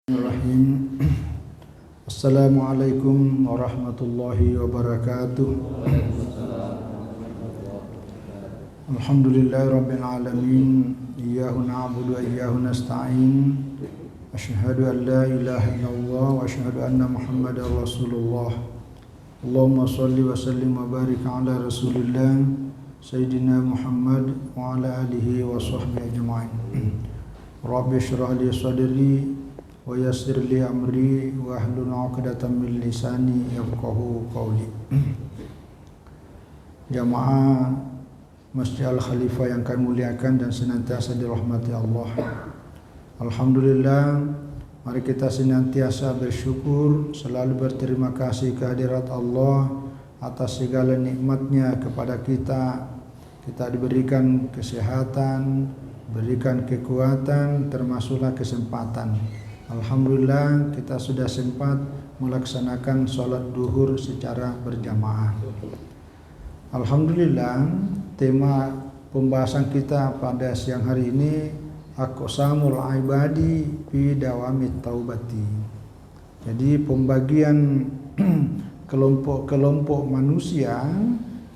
Bismillahirrahmanirrahim. Assalamualaikum warahmatullahi wabarakatuh. Alhamdulillahi rabbil alamin. Iyyahu na'budu wa iyyahu nasta'in. Asyhadu an la ilaha illallah wa asyhadu anna Muhammadar Rasulullah. Allahumma shalli wa sallim wa barik ala Rasulillah Sayyidina Muhammad wa ala alihi wa sahbihi ajma'in. Rabbi shrah li sadri wa yassir li amri wa hlul 'uqdatam min lisani yafqahu qawli. Jamaah Masjid Al-Khalifah yang kami muliakan dan senantiasa dirahmati Allah. Alhamdulillah, mari kita senantiasa bersyukur, selalu berterima kasih kehadirat Allah atas segala nikmatnya kepada kita. Kita diberikan kesehatan, berikan kekuatan, termasuklah kesempatan. Alhamdulillah kita sudah sempat melaksanakan sholat duhur secara berjamaah. Alhamdulillah, tema pembahasan kita pada siang hari ini aqsamul ibadi fi dawamit taubati. Jadi pembagian kelompok-kelompok manusia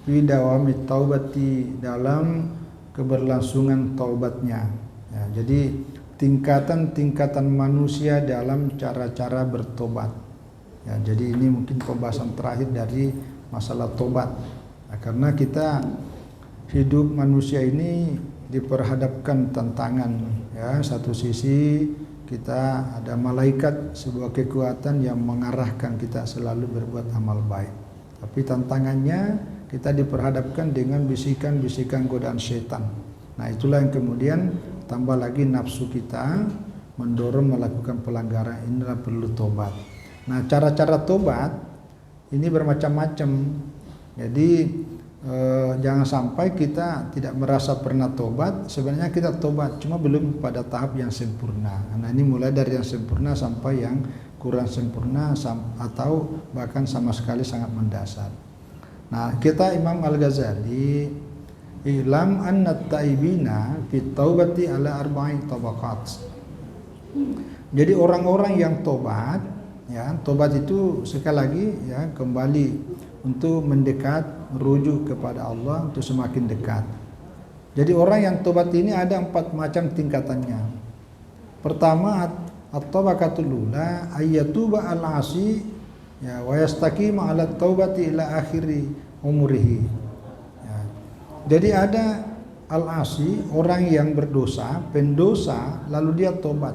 fi dawamit taubati, dalam keberlangsungan taubatnya. Ya, jadi tingkatan-tingkatan manusia dalam cara-cara bertobat. Ya, jadi ini mungkin pembahasan terakhir dari masalah tobat. Nah, karena kita hidup manusia ini diperhadapkan tantangan. Ya, satu sisi kita ada malaikat, sebuah kekuatan yang mengarahkan kita selalu berbuat amal baik. Tapi tantangannya kita diperhadapkan dengan bisikan-bisikan godaan setan. Nah, itulah yang kemudian tambah lagi nafsu kita mendorong melakukan pelanggaran. Inilah perlu tobat. Nah, cara-cara tobat ini bermacam-macam. Jadi jangan sampai kita tidak merasa pernah tobat. Sebenarnya kita tobat, cuma belum pada tahap yang sempurna. Nah, ini mulai dari yang sempurna sampai yang kurang sempurna atau bahkan sama sekali sangat mendasar. Nah, kita Imam Al-Ghazali, Ilam anna taibina fit taubati ala arba'in tabaqat. Jadi orang-orang yang tobat, ya, tobat itu sekali lagi ya kembali untuk mendekat, merujuk kepada Allah untuk semakin dekat. Jadi orang yang tobat ini ada 4 macam tingkatannya. Pertama, at-tabaqatul ula ayyatuba al-asi ya wa yastaqima ala taubati ila akhiri umrihi. Jadi ada al-asi, orang yang berdosa, pendosa, lalu dia tobat.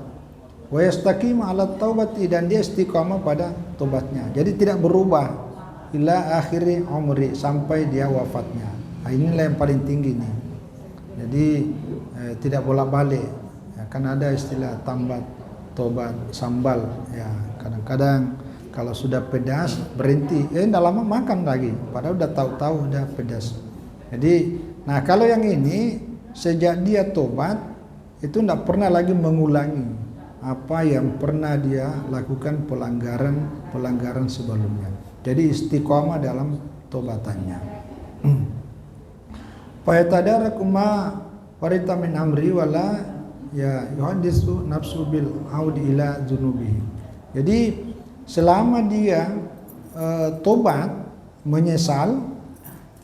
Wa yastaqim 'ala taubati, dan dia istiqamah pada tobatnya. Jadi tidak berubah ila akhiri umri, sampai dia wafatnya. Nah, inilah yang paling tinggi nih. Jadi tidak bolak-balik. Ya, kan ada istilah tambat, tobat, sambal. Ya, kadang-kadang kalau sudah pedas berhenti, tidak lama makan lagi. Padahal udah tahu-tahu udah pedas. Jadi, nah kalau yang ini sejak dia tobat itu tidak pernah lagi mengulangi apa yang pernah dia lakukan pelanggaran sebelumnya. Jadi istiqomah dalam tobatannya. Fayatadarak ma warita min amri wala ya yuhaddisu nafsu bil audi ila dzunubi. Jadi selama dia tobat, menyesal,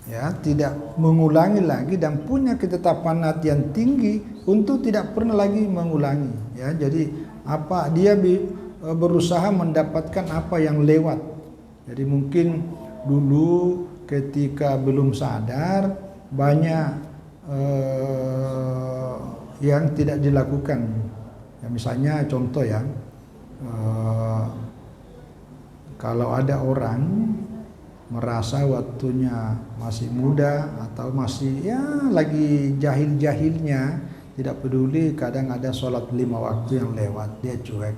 ya, tidak mengulangi lagi dan punya ketetapan hati yang tinggi untuk tidak pernah lagi mengulangi. Ya, jadi apa dia berusaha mendapatkan apa yang lewat. Jadi mungkin dulu ketika belum sadar banyak yang tidak dilakukan. Ya, misalnya contoh ya, kalau ada orang merasa waktunya masih muda atau masih ya lagi jahil-jahilnya, tidak peduli, kadang ada sholat 5 waktu yang lewat, dia cuek.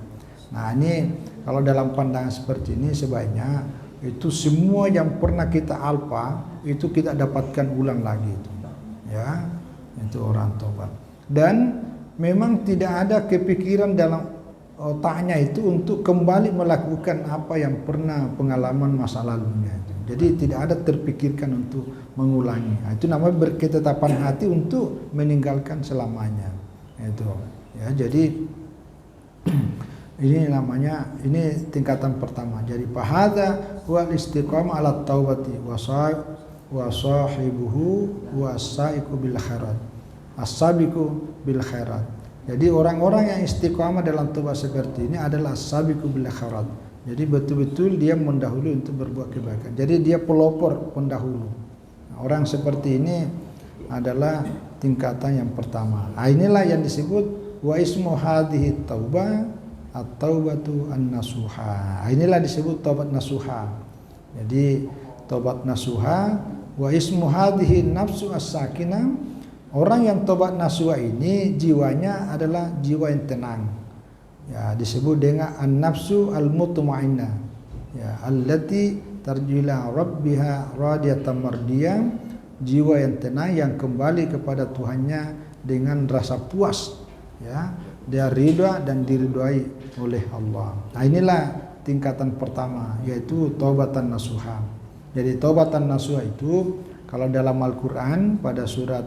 Nah, ini kalau dalam pandangan seperti ini sebaiknya itu semua yang pernah kita alpa itu kita dapatkan ulang lagi itu. Ya, itu orang tobat. Dan memang tidak ada kepikiran dalam otaknya itu untuk kembali melakukan apa yang pernah pengalaman masa lalunya. Jadi tidak ada terpikirkan untuk mengulangi. Nah, itu namanya berketetapan hati untuk meninggalkan selamanya. Itu. Ya, jadi Ini namanya, ini tingkatan pertama. Jadi fahadza wal istiqamah ala taubati wa sahibuhu wasaiqu bil khairat. As-sabiqu bil khairat. Jadi orang-orang yang istiqamah dalam taubat seperti ini adalah as-sabiqu bil khairat. Jadi betul-betul dia mendahului untuk berbuat kebaikan. Jadi dia pelopor, pendahulu. Nah, orang seperti ini adalah tingkatan yang pertama. Nah, inilah yang disebut wa ismu hadhihi taubah at-taubatu an-nasuha. Inilah disebut taubat nasuha. Jadi taubat nasuha wa ismu hadhihi nafsu as-sakinah. Orang yang taubat nasuha ini jiwanya adalah jiwa yang tenang. Ya, disebut dengan an-nafsu al-mutmainnah. Ya, allati tarjila rabbiha radiyatan mardiyah. Jiwa yang tenang yang kembali kepada Tuhannya dengan rasa puas. Ya, dia ridha dan diridhai oleh Allah. Nah, inilah tingkatan pertama, yaitu taubatan nasuha. Jadi taubatan nasuha itu kalau dalam Al-Qur'an pada surat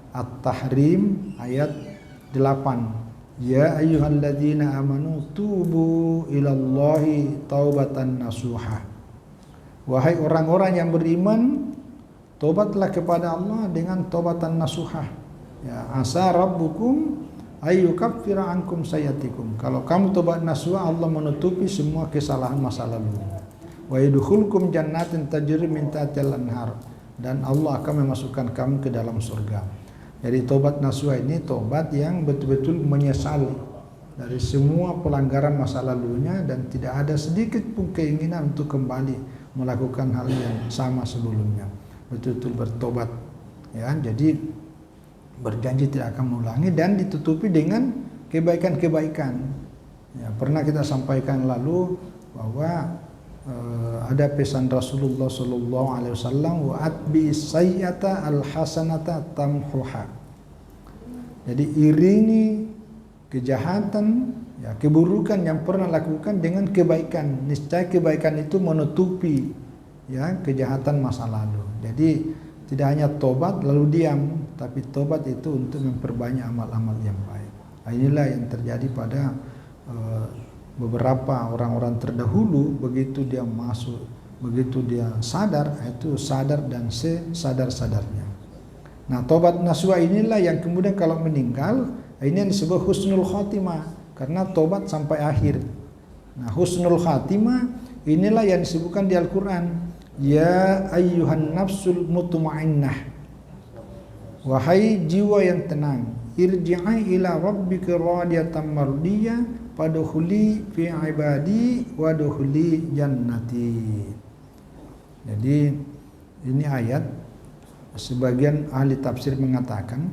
At-Tahrim ayat 8, ya ayyuhalladzina amanu tubu ilallahi taubatan nasuha. Wahai orang-orang yang beriman, tobatlah kepada Allah dengan taubatan nasuha. Ya, asa rabbukum ayyukaffira ankum sayyatikum. Kalau kamu tobat nasuha, Allah menutupi semua kesalahan masa lalu. Wa yadkhulukum jannatin tajri min tahtiha al-anhar, dan Allah akan memasukkan kamu ke dalam surga. Jadi tobat nasuha ini tobat yang betul-betul menyesali dari semua pelanggaran masa lalunya dan tidak ada sedikit pun keinginan untuk kembali melakukan hal yang sama sebelumnya. Betul-betul bertobat. Ya, jadi berjanji tidak akan mengulangi dan ditutupi dengan kebaikan-kebaikan. Ya, pernah kita sampaikan lalu bahwa ada pesan Rasulullah Sallallahu Alaihi Wasallam, wa atbi sayyata al hasanata tamhuha. Jadi iringi kejahatan, ya, keburukan yang pernah lakukan dengan kebaikan. Niscaya kebaikan itu menutupi, ya, kejahatan masa lalu. Jadi tidak hanya tobat lalu diam, tapi tobat itu untuk memperbanyak amal-amal yang baik. Nah, inilah yang terjadi pada beberapa orang-orang terdahulu. Begitu dia masuk, begitu dia sadar, itu sadar dan sesadar-sadarnya. Nah, tobat nasuha inilah yang kemudian kalau meninggal, ini yang disebut husnul khotimah, karena tobat sampai akhir. Nah, husnul khotimah inilah yang disebutkan di Al-Quran. Ya ayyuhan nafsul mutmainnah, wahai jiwa yang tenang, irji'i ila rabbika radiyatan mardiyah fadkhuli fi ibadi wadkhuli jannati. Jadi ini ayat, sebagian ahli tafsir mengatakan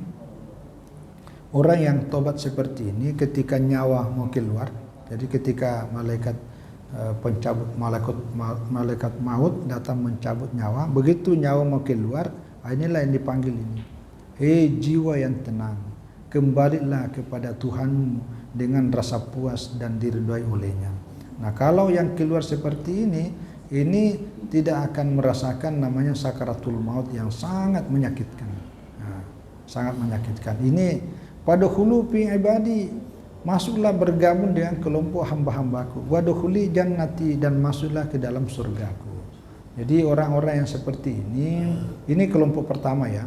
orang yang tobat seperti ini ketika nyawa mau keluar, jadi ketika pencabut malaikat maut datang mencabut nyawa, begitu nyawa mau keluar, inilah yang dipanggil ini. Hei jiwa yang tenang, kembalilah kepada Tuhanmu dengan rasa puas dan diridhai olehnya. Nah, kalau yang keluar seperti ini tidak akan merasakan namanya sakaratul maut yang sangat menyakitkan. Nah, sangat menyakitkan. Ini fadkhulu fi ibadi, masuklah bergabung dengan kelompok hamba-hambaku. Wadkhuli jannati, dan masuklah ke dalam surgaku. Jadi orang-orang yang seperti ini kelompok pertama ya.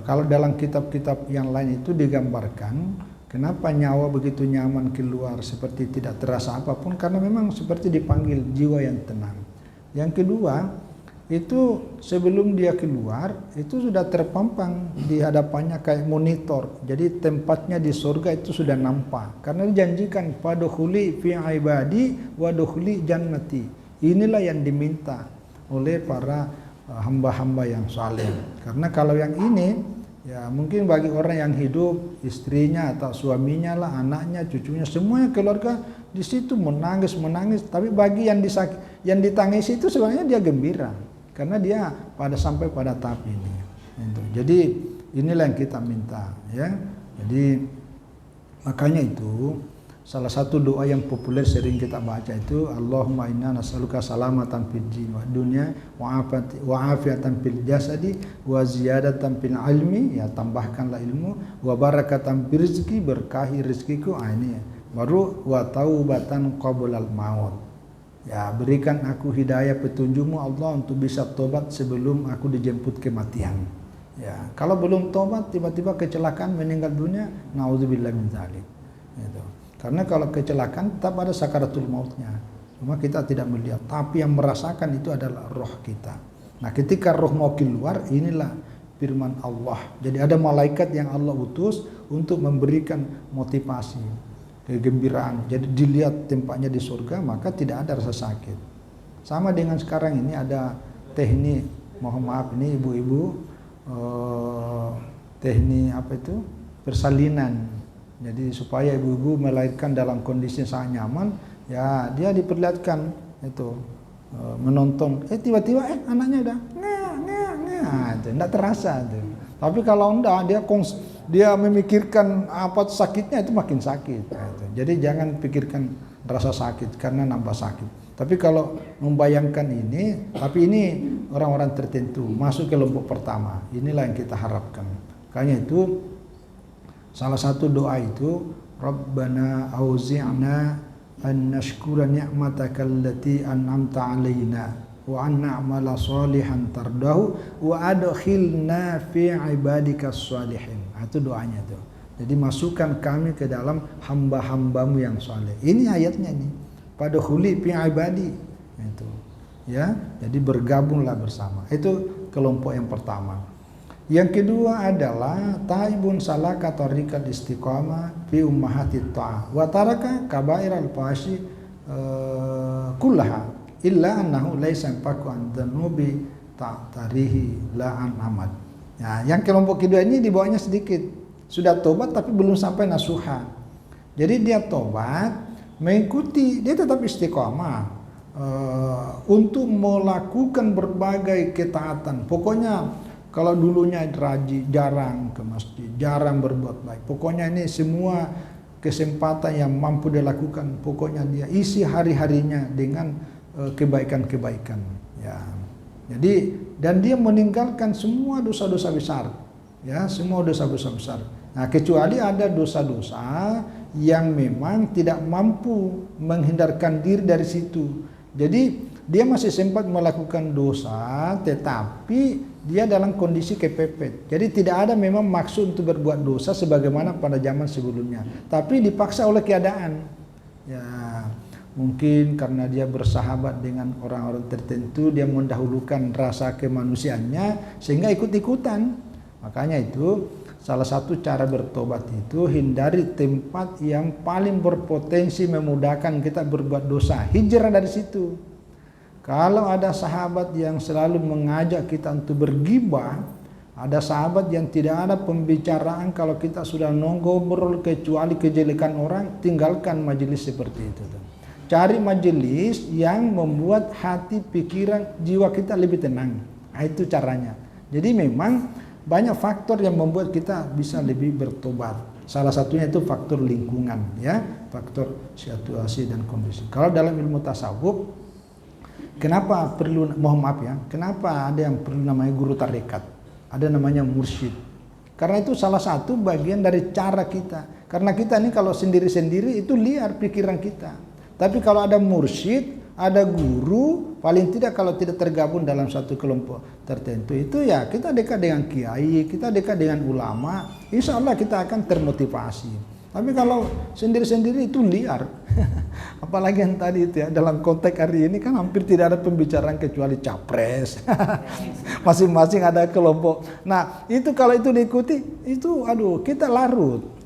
Kalau dalam kitab-kitab yang lain itu digambarkan kenapa nyawa begitu nyaman keluar seperti tidak terasa apapun, karena memang seperti dipanggil jiwa yang tenang. Yang kedua, itu sebelum dia keluar itu sudah terpampang di hadapannya kayak monitor. Jadi tempatnya di surga itu sudah nampak, karena dijanjikan fadkhuli fi ibadi wadkhuli jannati. Inilah yang diminta oleh para hamba-hamba yang saleh. Karena kalau yang ini ya mungkin bagi orang yang hidup, istrinya atau suaminya lah, anaknya, cucunya, semuanya keluarga di situ menangis, tapi bagi yang ditangisi itu sebenarnya dia gembira. Karena dia sampai pada tahap ini. Jadi inilah yang kita minta, ya. Jadi makanya itu salah satu doa yang populer sering kita baca itu, Allahumma inna nas'aluka salamatan fid din wa dunya wa afiatan fil jasadi wa ziyadatan fil ilmi, ya, tambahkanlah ilmu, wa barakatan fil rizki, berkahi rezekiku. Ini Baru wa taubatan qablal maut. Ya, berikan aku hidayah petunjukmu Allah untuk bisa tobat sebelum aku dijemput kematian. Ya, kalau belum tobat tiba-tiba kecelakaan meninggal dunia, naudzubillah min dzalik. Gitu. Karena kalau kecelakaan tetap ada sakaratul mautnya. Cuma kita tidak melihat, tapi yang merasakan itu adalah roh kita. Nah, ketika roh mau keluar, inilah firman Allah. Jadi ada malaikat yang Allah utus untuk memberikan motivasi, kegembiraan. Jadi dilihat tempatnya di surga, maka tidak ada rasa sakit. Sama dengan sekarang ini ada teknik, mohon maaf ini ibu-ibu, teknik apa itu? Persalinan. Jadi supaya ibu-ibu melahirkan dalam kondisi sangat nyaman, ya dia diperlihatkan itu menonton, tiba-tiba anaknya udah itu enggak terasa itu. Tapi kalau enggak dia memikirkan apa sakitnya, itu makin sakit. Gitu. Jadi jangan pikirkan rasa sakit karena nambah sakit. Tapi kalau membayangkan ini, tapi ini orang-orang tertentu masuk ke kelompok pertama. Inilah yang kita harapkan. Makanya itu salah satu doa itu, Rabbana auzi'na an nashkura ni'mataka allati an'amta 'alaina wa an na'mala salihan tardahu wa adkhilna fi ibadika sholihin. Itu doanya tuh. Jadi masukkan kami ke dalam hamba-hambamu yang saleh. Ini ayatnya nih. Fadkhuli fi ibadi. Itu. Ya, jadi bergabunglah bersama. Itu kelompok yang pertama. Yang kedua adalah taibun salaka tariqal istiqamah fi ummahatit ta'ah wa taraka kabairal fashi kullaha illa annahu laisa yanfaku an dhanubi ta'tarihi la an amad. Nah, yang kelompok kedua ini di bawahnya sedikit. Sudah tobat tapi belum sampai nasuha. Jadi dia tobat, mengikuti, dia tetap istiqamah untuk melakukan berbagai ketaatan. Pokoknya kalau dulunya rajin, jarang ke masjid, jarang berbuat baik. Pokoknya ini semua kesempatan yang mampu dia lakukan, pokoknya dia isi hari-harinya dengan kebaikan-kebaikan. Ya. Jadi dan dia meninggalkan semua dosa-dosa besar, ya, semua dosa-dosa besar. Nah, kecuali ada dosa-dosa yang memang tidak mampu menghindarkan diri dari situ. Jadi dia masih sempat melakukan dosa, tetapi dia dalam kondisi kepepet. Jadi tidak ada memang maksud untuk berbuat dosa sebagaimana pada zaman sebelumnya, tapi dipaksa oleh keadaan. Ya, mungkin karena dia bersahabat dengan orang-orang tertentu, dia mendahulukan rasa kemanusiaannya sehingga ikut-ikutan. Makanya itu salah satu cara bertobat itu hindari tempat yang paling berpotensi memudahkan kita berbuat dosa. Hijrah dari situ. Kalau ada sahabat yang selalu mengajak kita untuk bergibah, ada sahabat yang tidak ada pembicaraan kalau kita sudah ngobrol kecuali kejelekan orang, tinggalkan majelis seperti itu. Cari majelis yang membuat hati, pikiran, jiwa kita lebih tenang. Nah, itu caranya. Jadi memang banyak faktor yang membuat kita bisa lebih bertobat. Salah satunya itu faktor lingkungan, ya, faktor situasi dan kondisi. Kalau dalam ilmu tasawuf, kenapa perlu, mohon maaf ya, kenapa ada yang perlu namanya guru tarekat, ada namanya mursyid? Karena itu salah satu bagian dari cara kita. Karena kita ini kalau sendiri-sendiri itu liar pikiran kita. Tapi kalau ada mursyid, ada guru, paling tidak kalau tidak tergabung dalam satu kelompok tertentu itu ya kita dekat dengan kiai, kita dekat dengan ulama, insya Allah kita akan termotivasi. Tapi kalau sendiri-sendiri itu liar. Apalagi yang tadi itu ya, dalam konteks hari ini kan hampir tidak ada pembicaraan kecuali capres. Masing-masing ada kelompok. Nah, itu kalau itu diikuti, itu aduh, kita larut.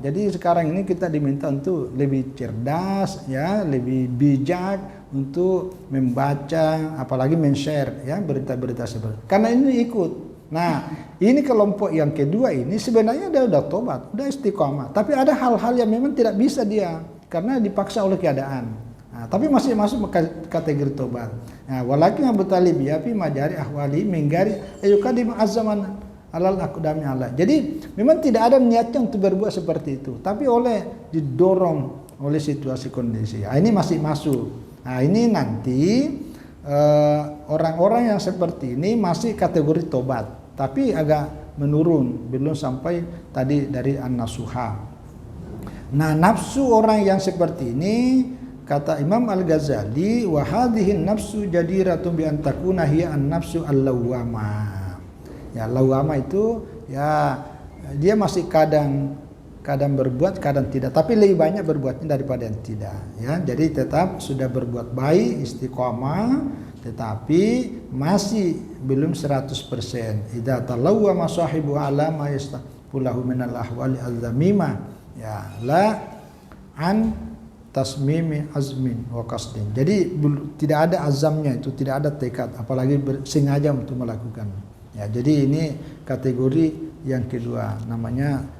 Jadi sekarang ini kita diminta untuk lebih cerdas, ya, lebih bijak untuk membaca, apalagi men-share ya berita-berita seperti. Karena ini ikut. Nah, ini kelompok yang kedua ini sebenarnya dia udah tobat, udah istiqomah, tapi ada hal-hal yang memang tidak bisa dia karena dipaksa oleh keadaan. Nah, tapi masih masuk kategori tobat. Nah, walakin Abu Talib ya fi majari ahwali minggari ayukadim azzaman alal aqdami Allah. Jadi memang tidak ada niatnya untuk berbuat seperti itu, tapi oleh didorong oleh situasi kondisi. Nah, ini masih masuk. Nah, ini nanti orang-orang yang seperti ini masih kategori tobat, tapi agak menurun, belum sampai tadi dari an-nasuha. Nah, nafsu orang yang seperti ini, kata Imam Al-Ghazali, wa hadhihi nafsu jadiratun bi an takuna hiya an-nafsu al-lawwamah. Ya, lawwamah itu ya dia masih kadang berbuat, kadang tidak, tapi lebih banyak berbuatnya daripada yang tidak, ya. Jadi tetap sudah berbuat baik, istiqomah, tetapi masih belum 100%. Idza talawwama sahibu ala ma yastaqulahu minal ahwali az-zamimah, ya, la an tasmimi azmin wa qasdin. Jadi tidak ada azamnya, itu tidak ada tekad, apalagi sengaja untuk melakukan. Ya, jadi ini kategori yang kedua, namanya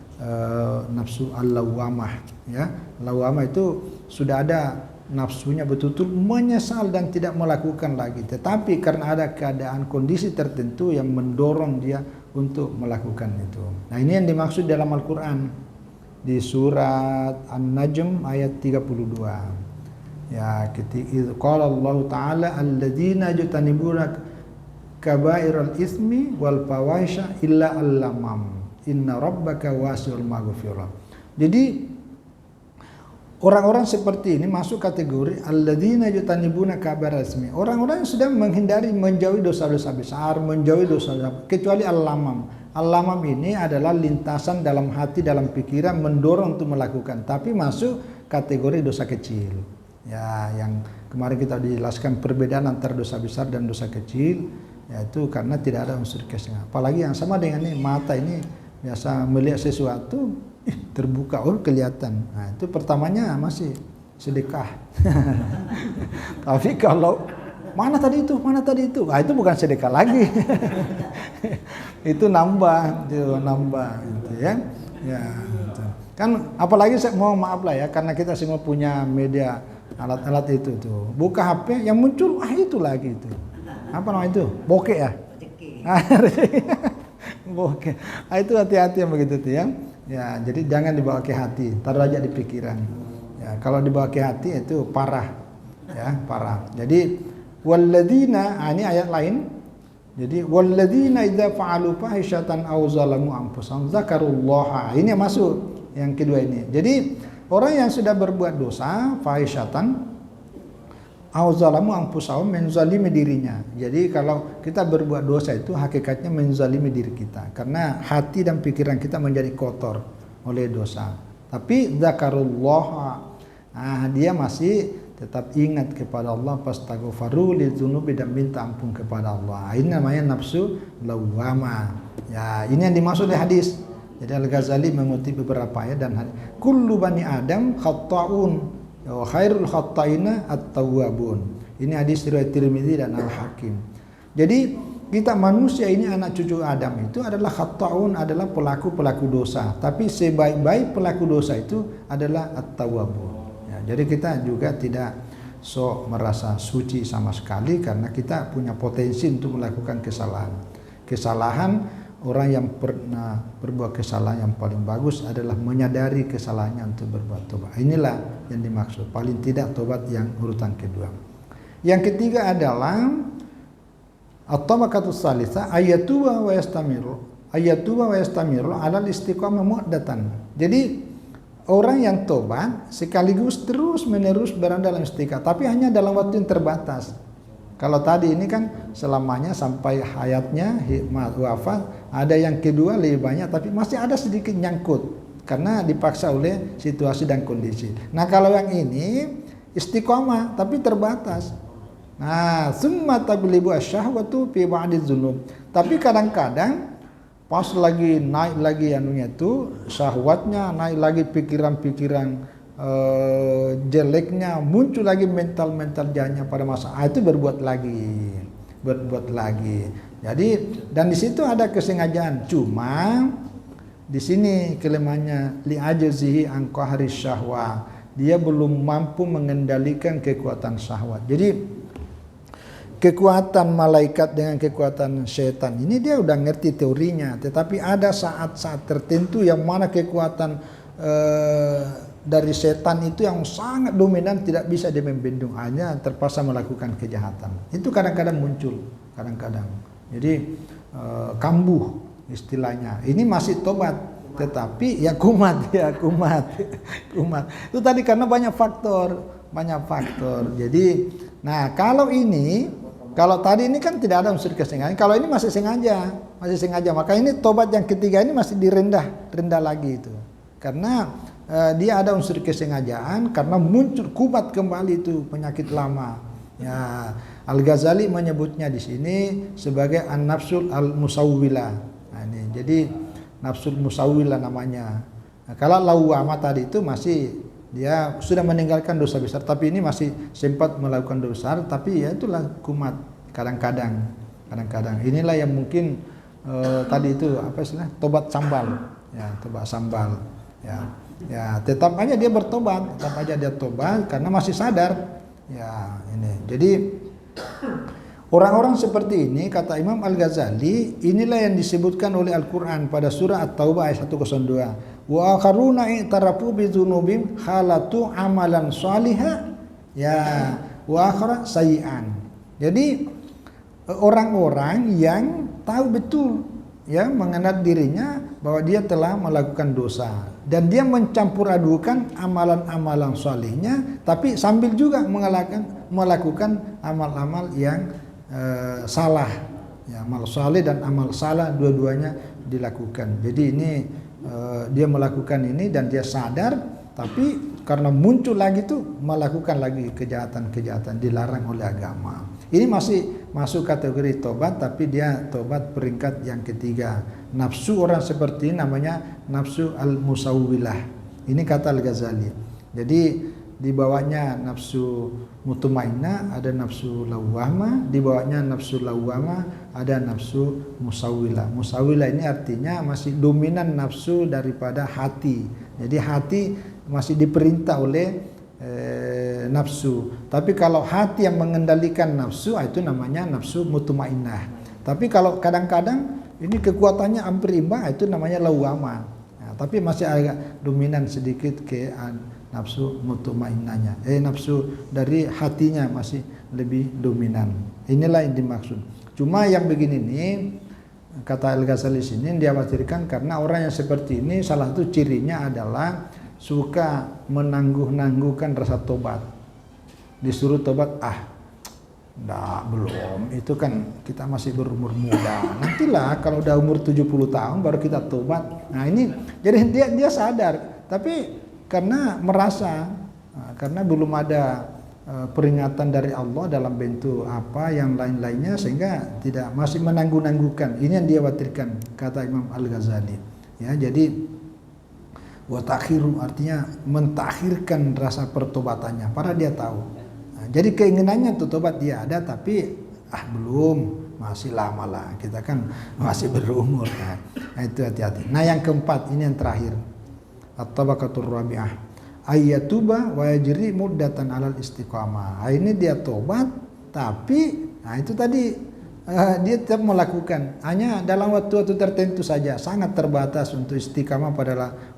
nafsu al-lawwamah, ya. Lawwamah itu sudah ada nafsunya betul-betul menyesal dan tidak melakukan lagi, tetapi karena ada keadaan kondisi tertentu yang mendorong dia untuk melakukan itu. Nah, ini yang dimaksud dalam Al-Qur'an di surat An-Najm ayat 32. Ya, ketika qala Allah Ta'ala alladzina yajtanibuna kabairal ismi wal fawahisha illa allamam inna rabbaka wasi'ul maghfirah. Jadi orang-orang seperti ini masuk kategori alladzina yajtanibuna kabairal ismi. Orang-orang yang sudah menghindari, menjauhi dosa-dosa besar, menjauhi dosa-dosa, kecuali al-lamam. Al-lamam ini adalah lintasan dalam hati, dalam pikiran, mendorong untuk melakukan, tapi masuk kategori dosa kecil. Ya, yang kemarin kita dijelaskan perbedaan antara dosa besar dan dosa kecil, yaitu karena tidak ada unsur kesengajaan. Apalagi yang sama dengan ini, mata ini biasa melihat sesuatu, terbuka, oh kelihatan. Nah, itu pertamanya masih sedekah. Tapi kalau mana tadi itu, nah, itu bukan sedekah lagi. Itu nambah, gitu ya. Ya, gitu. Kan apalagi saya mau maaf lah ya, karena kita semua punya media alat-alat itu tuh. Buka HP yang muncul itu lagi itu. Apa namanya itu? Bokeh ya? Bokeh. Itu hati-hati yang begitu tuh ya. Ya, jadi jangan dibawa ke hati, taruh aja di pikiran. Ya, kalau dibawa ke hati itu parah. Ya, parah. Jadi walladzina, ini ayat lain. Jadi walladzina idza fa'alu fahishatan aw zalamu anfusahum dzakarullaha. Ini yang masuk yang kedua ini. Jadi orang yang sudah berbuat dosa, fahishatan aw zalamu anfusahum, menzalimi dirinya. Jadi kalau kita berbuat dosa itu hakikatnya menzalimi diri kita, karena hati dan pikiran kita menjadi kotor oleh dosa. Tapi dzakarullaha, dia masih tetap ingat kepada Allah, fastaghfiru lidzunubi, dan minta ampun kepada Allah. Ini namanya nafsu lawwamah. Ya, ini yang dimaksud oleh hadis. Jadi Al-Ghazali mengutip beberapa ayat dan hadis. Kullu bani Adam khata'un wa khairul khatta'ina at-tawwabun. Ini hadis riwayat Tirmidzi dan Al-Hakim. Jadi kita manusia ini, anak cucu Adam itu adalah khata'un, adalah pelaku-pelaku dosa. Tapi sebaik-baik pelaku dosa itu adalah at-tawwabun. Jadi kita juga tidak merasa suci sama sekali, karena kita punya potensi untuk melakukan kesalahan. Kesalahan, orang yang pernah berbuat kesalahan yang paling bagus adalah menyadari kesalahannya untuk berbuat tobat. Inilah yang dimaksud, paling tidak tobat yang urutan kedua. Yang ketiga adalah at-tabaqatus salitsah ayatuba wa yastamiru alal istiqamah mu'addatan. Jadi orang yang tobat sekaligus terus menerus berada dalam istiqamah, tapi hanya dalam waktu yang terbatas. Kalau tadi ini kan selamanya sampai hayatnya, wafat. Ada yang kedua lebih banyak, tapi masih ada sedikit nyangkut karena dipaksa oleh situasi dan kondisi. Nah, kalau yang ini istiqamah tapi terbatas. Nah, summa taglibu asyahwatu fi ba'di dzunub. Tapi kadang-kadang pas lagi naik lagi anunya itu, syahwatnya naik lagi, pikiran-pikiran jeleknya muncul lagi, mental jahatnya pada masa itu berbuat lagi. Jadi dan di situ ada kesengajaan. Cuma di sini kelemahannya, li ajzihi an qahri syahwa. Dia belum mampu mengendalikan kekuatan syahwat. Jadi kekuatan malaikat dengan kekuatan setan ini dia udah ngerti teorinya, tetapi ada saat-saat tertentu yang mana kekuatan dari setan itu yang sangat dominan, tidak bisa dia membendung, hanya terpaksa melakukan kejahatan. Itu kadang-kadang muncul, kadang-kadang. Jadi kambuh istilahnya. Ini masih tobat, tetapi ya kumat ya kumat. Itu tadi karena banyak faktor. Jadi nah kalau tadi ini kan tidak ada unsur kesengajaan, kalau ini masih sengaja, maka ini tobat yang ketiga ini masih rendah lagi itu, karena dia ada unsur kesengajaan karena muncul kumat kembali itu penyakit lama. Ya, Al-Ghazali menyebutnya di sini sebagai an-nafsul al-musawwilah. Nah, ini jadi nafsul musawwilah namanya. Nah, kalau lawwamah tadi itu masih dia sudah meninggalkan dosa besar, tapi ini masih sempat melakukan dosa besar, tapi ya itulah kumat kadang-kadang. Inilah yang mungkin tadi itu apa istilah tobat sambal, ya tobat sambal, ya tetap aja dia bertobat, karena masih sadar, ya ini. Jadi orang-orang seperti ini kata Imam Al-Ghazali, inilah yang disebutkan oleh Al-Quran pada surah At-Taubah ayat 102. Wa akharuna i'tarafu bi dzunubihim khalatu amalan shaliha ya wa akhara sayyi'an. Jadi orang-orang yang tahu betul ya mengenal dirinya bahwa dia telah melakukan dosa dan dia mencampur adukan amalan-amalan salihnya, tapi sambil juga melakukan amal-amal yang salah. Ya, amal saleh dan amal salah dua-duanya dilakukan. Jadi ini dia melakukan ini dan dia sadar, tapi karena muncul lagi tuh melakukan lagi kejahatan dilarang oleh agama. Ini masih masuk kategori tobat, tapi dia tobat peringkat yang ketiga. Nafsu orang seperti ini namanya nafsu al-musawwilah. Ini kata Al-Ghazali. Jadi di bawahnya nafsu mutmainnah, ada nafsu lawwamah, di bawahnya nafsu lawwamah, ada nafsu musawwilah. Musawwilah ini artinya masih dominan nafsu daripada hati. Jadi hati masih diperintah oleh nafsu. Tapi kalau hati yang mengendalikan nafsu, itu namanya nafsu mutmainnah. Tapi kalau kadang-kadang ini kekuatannya hampir imbang, itu namanya lawwamah. Nah, tapi masih agak dominan sedikit ke nafsu mutmainnahnya. Nafsu dari hatinya masih lebih dominan. Inilah yang dimaksud. Cuma yang begini nih, kata Al-Ghazali sini dia khawatirkan karena orang yang seperti ini salah satu cirinya adalah suka menangguh-nangguhkan rasa tobat. Disuruh tobat, belum, itu kan kita masih berumur muda. Nantilah kalau udah umur 70 tahun baru kita tobat. Nah ini jadi dia sadar, tapi karena merasa karena belum ada peringatan dari Allah dalam bentuk apa yang lain-lainnya, sehingga tidak masih menangguh-nangguhkan. Ini yang dia khawatirkan, kata Imam Al-Ghazali. Ya, jadi wa takhiru artinya mentakhirkan rasa pertobatannya, padahal dia tahu. Nah, jadi keinginannya untuk tobat dia ada, tapi belum, masih lama lah, kita kan masih berumur kan. Nah, itu hati-hati. Nah, yang keempat ini yang terakhir. At-tabaqatur rabi'ah ayyatuba wa yajri muddatan 'alal istiqamah. Ini dia tobat, tapi itu tadi dia tetap melakukan hanya dalam waktu-waktu tertentu saja, sangat terbatas untuk istiqamah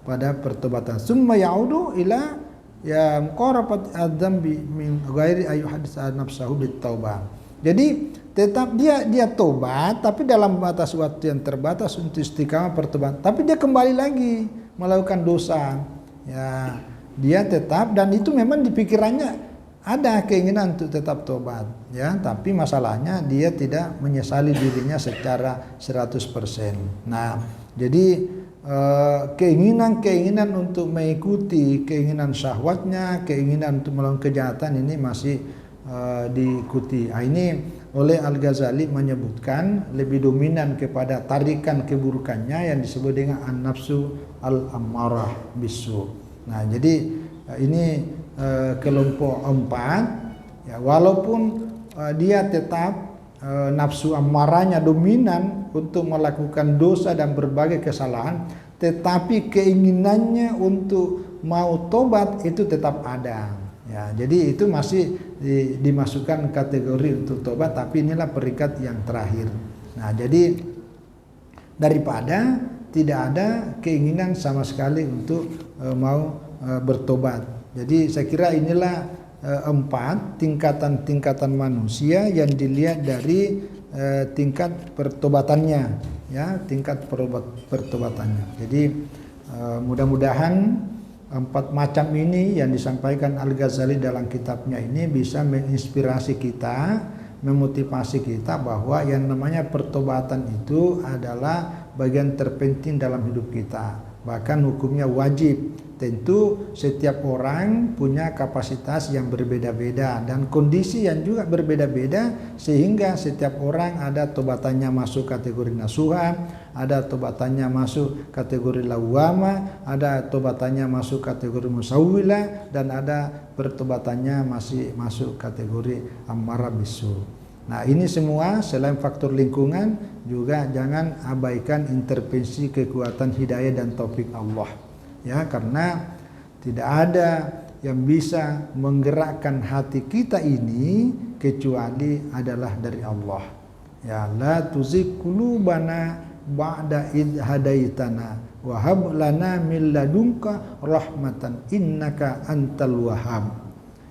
pada pertobatan. Summa ya'udu ila ya muqarabat adzambi min ghairi ayyuhadis nafsahu bitaubah. Jadi tetap dia tobat, tapi dalam batas waktu yang terbatas untuk istiqamah pertobatan. Tapi dia kembali lagi melakukan dosa. Ya, dia tetap, dan itu memang di pikirannya ada keinginan untuk tetap tobat, ya, tapi masalahnya dia tidak menyesali dirinya secara 100%. Nah, jadi keinginan untuk mengikuti keinginan syahwatnya, keinginan untuk melakukan kejahatan ini masih diikuti. Ini oleh Al-Ghazali menyebutkan lebih dominan kepada tarikan keburukannya yang disebut dengan an-nafsu al-ammarah bisu. Nah, jadi ini kelompok 4, ya, walaupun dia tetap nafsu amarahnya dominan untuk melakukan dosa dan berbagai kesalahan, tetapi keinginannya untuk mau tobat itu tetap ada. Ya, jadi itu masih dimasukkan kategori untuk tobat, tapi inilah peringkat yang terakhir. Nah, jadi daripada tidak ada keinginan sama sekali untuk mau bertobat. Jadi saya kira inilah 4 tingkatan manusia yang dilihat dari tingkat pertobatannya, ya, tingkat pertobatannya. Jadi Mudah-mudahan 4 macam ini yang disampaikan Al-Ghazali dalam kitabnya ini bisa menginspirasi kita, memotivasi kita bahwa yang namanya pertobatan itu adalah bagian terpenting dalam hidup kita. Bahkan hukumnya wajib. Tentu setiap orang punya kapasitas yang berbeda-beda dan kondisi yang juga berbeda-beda, sehingga setiap orang ada tobatannya masuk kategori nasuha, ada tobatannya masuk kategori lawama, ada tobatannya masuk kategori musawwilah, dan ada pertobatannya masih masuk kategori ammarah bisu. Nah, ini semua selain faktor lingkungan, juga jangan abaikan intervensi kekuatan hidayah dan taufik Allah. Ya, karena tidak ada yang bisa menggerakkan hati kita ini kecuali adalah dari Allah. Ya, la tuzigh qulubana ba'da id hadaitana wa hab lana min ladunka rahmatan innaka antal wahhab.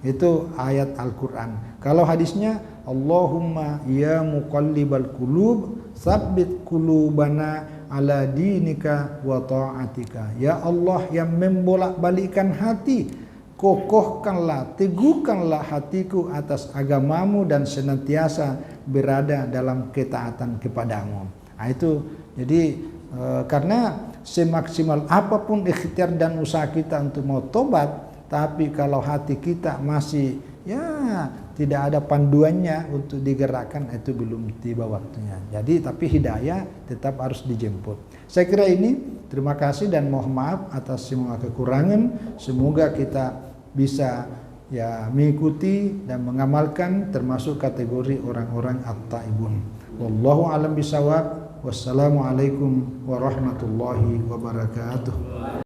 Itu ayat Al-Qur'an. Kalau hadisnya, Allahumma ya muqallibal qulub tsabbit qulubana ala dinika wa ta'atika. Ya Allah yang membolak-balikkan hati, kokohkanlah, teguhkanlah hatiku atas agamamu dan senantiasa berada dalam ketaatan kepadamu. Nah, itu jadi karena semaksimal apapun ikhtiar dan usaha kita untuk mau tobat, tapi kalau hati kita masih tidak ada panduannya untuk digerakkan, itu belum tiba waktunya. Jadi tapi hidayah tetap harus dijemput. Saya kira ini, terima kasih dan mohon maaf atas semua kekurangan. Semoga kita bisa mengikuti dan mengamalkan termasuk kategori orang-orang at-taibun. Wallahu a'lam bishawab. Wassalamualaikum warahmatullahi wabarakatuh.